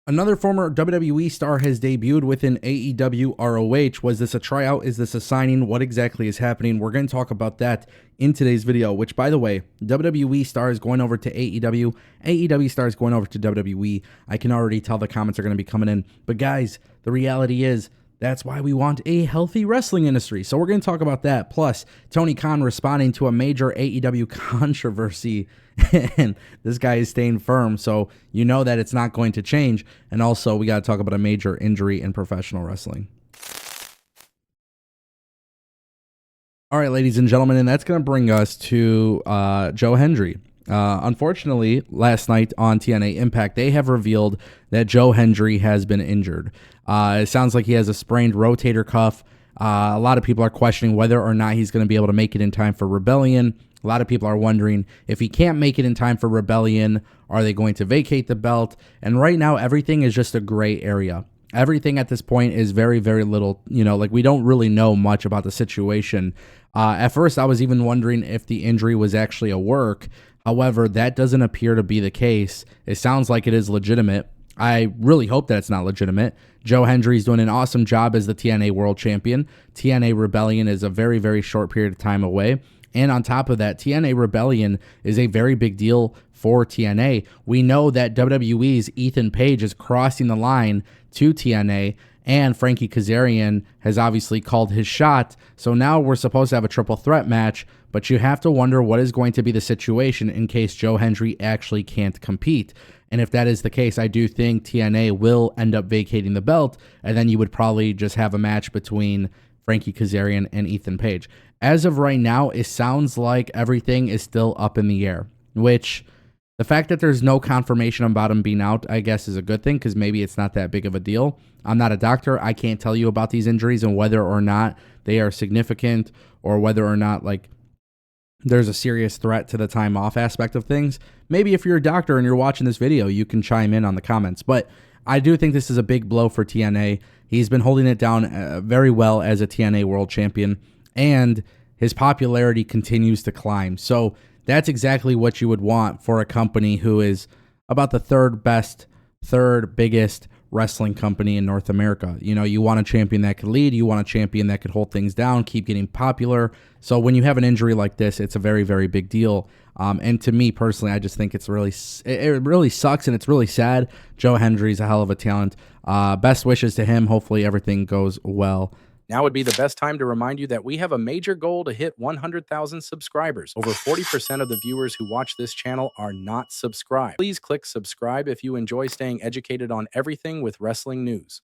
Another former WWE star has debuted within AEW ROH. Was this a tryout? Is this a signing? What exactly is happening? We're going to talk about that in today's video, which, by the way, WWE stars going over to AEW, AEW stars going over to WWE. I can already tell the comments are going to be coming in. But guys, the reality is, that's why we want a healthy wrestling industry. So we're going to talk about that. Plus, Tony Khan responding to a major AEW controversy. And this guy is staying firm, so you know that it's not going to change. And also, we got to talk about a major injury in professional wrestling. All right, ladies and gentlemen, and that's going to bring us to Joe Hendry. Unfortunately, last night on TNA Impact, they have revealed that Joe Hendry has been injured. It sounds like he has a sprained rotator cuff. A lot of people are questioning whether or not he's going to be able to make it in time for Rebellion. A lot of people are wondering if he can't make it in time for Rebellion, are they going to vacate the belt? And right now, everything is just a gray area. Everything at this point is very, very little, like we don't really know much about the situation. At first, I was even wondering if the injury was actually a work. However, that doesn't appear to be the case. It sounds like it is legitimate. I really hope that it's not legitimate. Joe Hendry is doing an awesome job as the TNA World Champion. TNA Rebellion is a very, very short period of time away. And on top of that, TNA Rebellion is a very big deal for TNA. We know that WWE's Ethan Page is crossing the line to TNA, and Frankie Kazarian has obviously called his shot. So now we're supposed to have a triple threat match, but you have to wonder what is going to be the situation in case Joe Hendry actually can't compete. And if that is the case, I do think TNA will end up vacating the belt, and then you would probably just have a match between Frankie Kazarian and Ethan Page. As of right now, it sounds like everything is still up in the air, which the fact that there's no confirmation about him being out, I guess, is a good thing because maybe it's not that big of a deal. I'm not a doctor. I can't tell you about these injuries and whether or not they are significant or whether or not there's a serious threat to the time off aspect of things. Maybe if you're a doctor and you're watching this video, you can chime in on the comments. But I do think this is a big blow for TNA. He's been holding it down very well as a TNA World Champion, and his popularity continues to climb. So that's exactly what you would want for a company who is about the third biggest wrestling company in North America. You want a champion that could lead. You want a champion that could hold things down, keep getting popular. So when you have an injury like this, it's a very, very big deal. And to me personally, I just think it really sucks and it's really sad. Joe Hendry's a hell of a talent. Best wishes to him. Hopefully everything goes well. Now would be the best time to remind you that we have a major goal to hit 100,000 subscribers. Over 40% of the viewers who watch this channel are not subscribed. Please click subscribe if you enjoy staying educated on everything with wrestling news.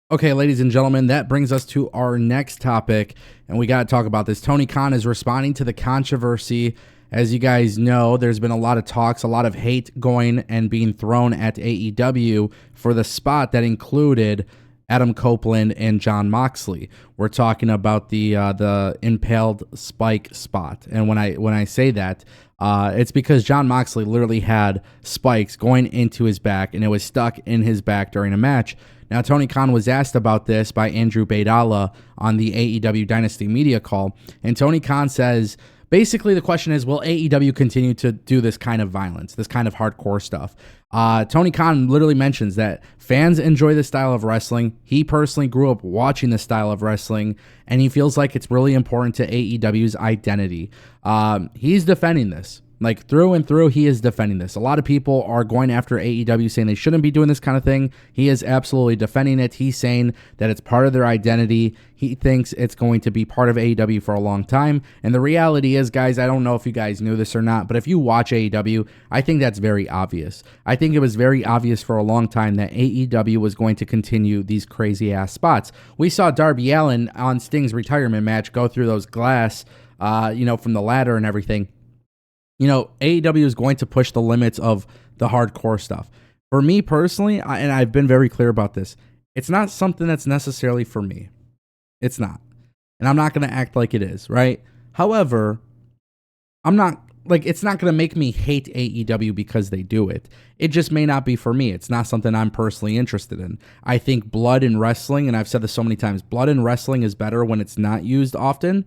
Okay, ladies and gentlemen, that brings us to our next topic, and we got to talk about this. Tony Khan is responding to the controversy. As you guys know, there's been a lot of talks, a lot of hate going and being thrown at AEW for the spot that included Adam Copeland and Jon Moxley. We're talking about the impaled spike spot. And when I say that, it's because Jon Moxley literally had spikes going into his back, and it was stuck in his back during a match. Now, Tony Khan was asked about this by Andrew Baydala on the AEW Dynasty media call, and Tony Khan says, basically, the question is, will AEW continue to do this kind of violence, this kind of hardcore stuff? Tony Khan literally mentions that fans enjoy this style of wrestling. He personally grew up watching this style of wrestling, and he feels like it's really important to AEW's identity. He's defending this. Through and through, he is defending this. A lot of people are going after AEW saying they shouldn't be doing this kind of thing. He is absolutely defending it. He's saying that it's part of their identity. He thinks it's going to be part of AEW for a long time. And the reality is, guys, I don't know if you guys knew this or not, but if you watch AEW, I think that's very obvious. I think it was very obvious for a long time that AEW was going to continue these crazy-ass spots. We saw Darby Allin on Sting's retirement match go through those glass, from the ladder and everything. AEW is going to push the limits of the hardcore stuff. For me personally, and I've been very clear about this, it's not something that's necessarily for me. It's not. And I'm not going to act like it is, right? However, it's not going to make me hate AEW because they do it. It just may not be for me. It's not something I'm personally interested in. I think blood in wrestling, and I've said this so many times, blood in wrestling is better when it's not used often.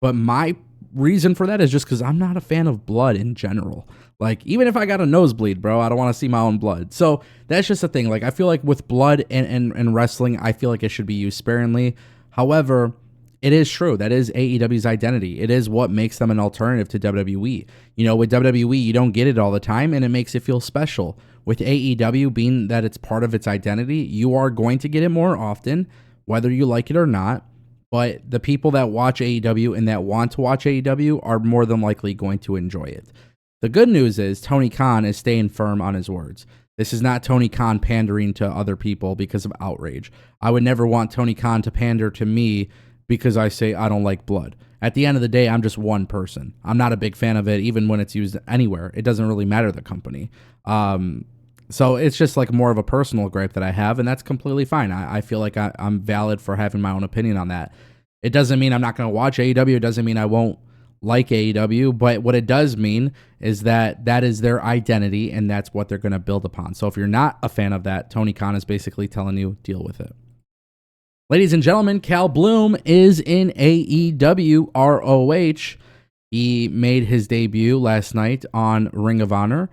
But my reason for that is just because I'm not a fan of blood in general. Like, even if I got a nosebleed, bro, I don't want to see my own blood. So that's just the thing. Like, I feel like with blood and wrestling, I feel like it should be used sparingly. However, it is true. That is AEW's identity. It is what makes them an alternative to WWE. You know, with WWE, you don't get it all the time, and it makes it feel special. With AEW, being that it's part of its identity, you are going to get it more often, whether you like it or not. But the people that watch AEW and that want to watch AEW are more than likely going to enjoy it. The good news is Tony Khan is staying firm on his words. This is not Tony Khan pandering to other people because of outrage. I would never want Tony Khan to pander to me because I say I don't like blood. At the end of the day, I'm just one person. I'm not a big fan of it, even when it's used anywhere. It doesn't really matter the company. So it's just like more of a personal gripe that I have, and that's completely fine. I feel like I'm valid for having my own opinion on that. It doesn't mean I'm not going to watch AEW. It doesn't mean I won't like AEW, but what it does mean is that that is their identity, and that's what they're going to build upon. So if you're not a fan of that, Tony Khan is basically telling you, deal with it. Ladies and gentlemen, Cal Bloom is in AEW ROH. He made his debut last night on Ring of Honor.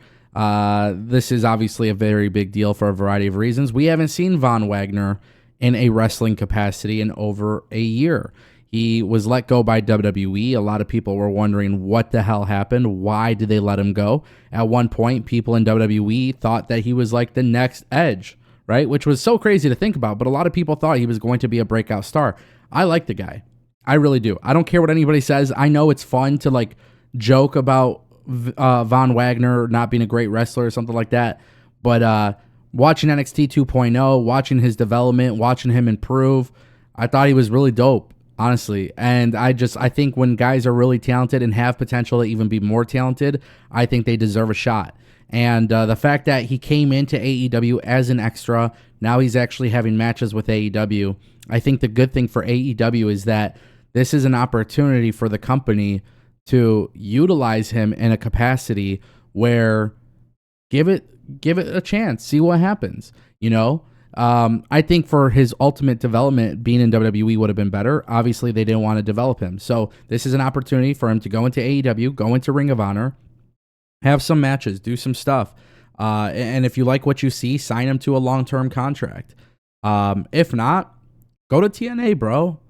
This is obviously a very big deal for a variety of reasons. We haven't seen Von Wagner in a wrestling capacity in over a year. He was let go by WWE. A lot of people were wondering what the hell happened. Why did they let him go? At one point, people in WWE thought that he was like the next Edge, right? Which was so crazy to think about, but a lot of people thought he was going to be a breakout star. I like the guy. I really do. I don't care what anybody says. I know it's fun to like joke about Von Wagner not being a great wrestler or something like that, but watching NXT 2.0, watching his development, watching him improve, I thought he was really dope, honestly. And I think when guys are really talented and have potential to even be more talented, I think they deserve a shot. And the fact that he came into AEW as an extra, now he's actually having matches with AEW. I think the good thing for AEW is that this is an opportunity for the company to utilize him in a capacity where give it a chance, see what happens. You know, I think for his ultimate development, being in WWE would have been better. Obviously, they didn't want to develop him. So this is an opportunity for him to go into AEW, go into Ring of Honor, have some matches, do some stuff. And if you like what you see, sign him to a long-term contract. If not, go to TNA, bro.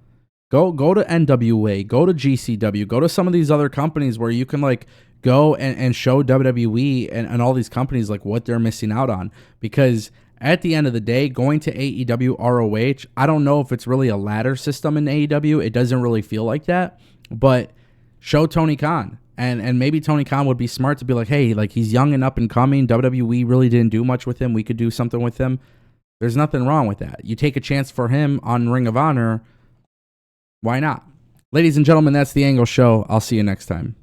Go to NWA, go to GCW, go to some of these other companies where you can like go and show WWE and all these companies like what they're missing out on. Because at the end of the day, going to AEW ROH, I don't know if it's really a ladder system in AEW. It doesn't really feel like that. But show Tony Khan. And maybe Tony Khan would be smart to be like, hey, like he's young and up and coming. WWE really didn't do much with him. We could do something with him. There's nothing wrong with that. You take a chance for him on Ring of Honor. Why not? Ladies and gentlemen, that's the Angle Show. I'll see you next time.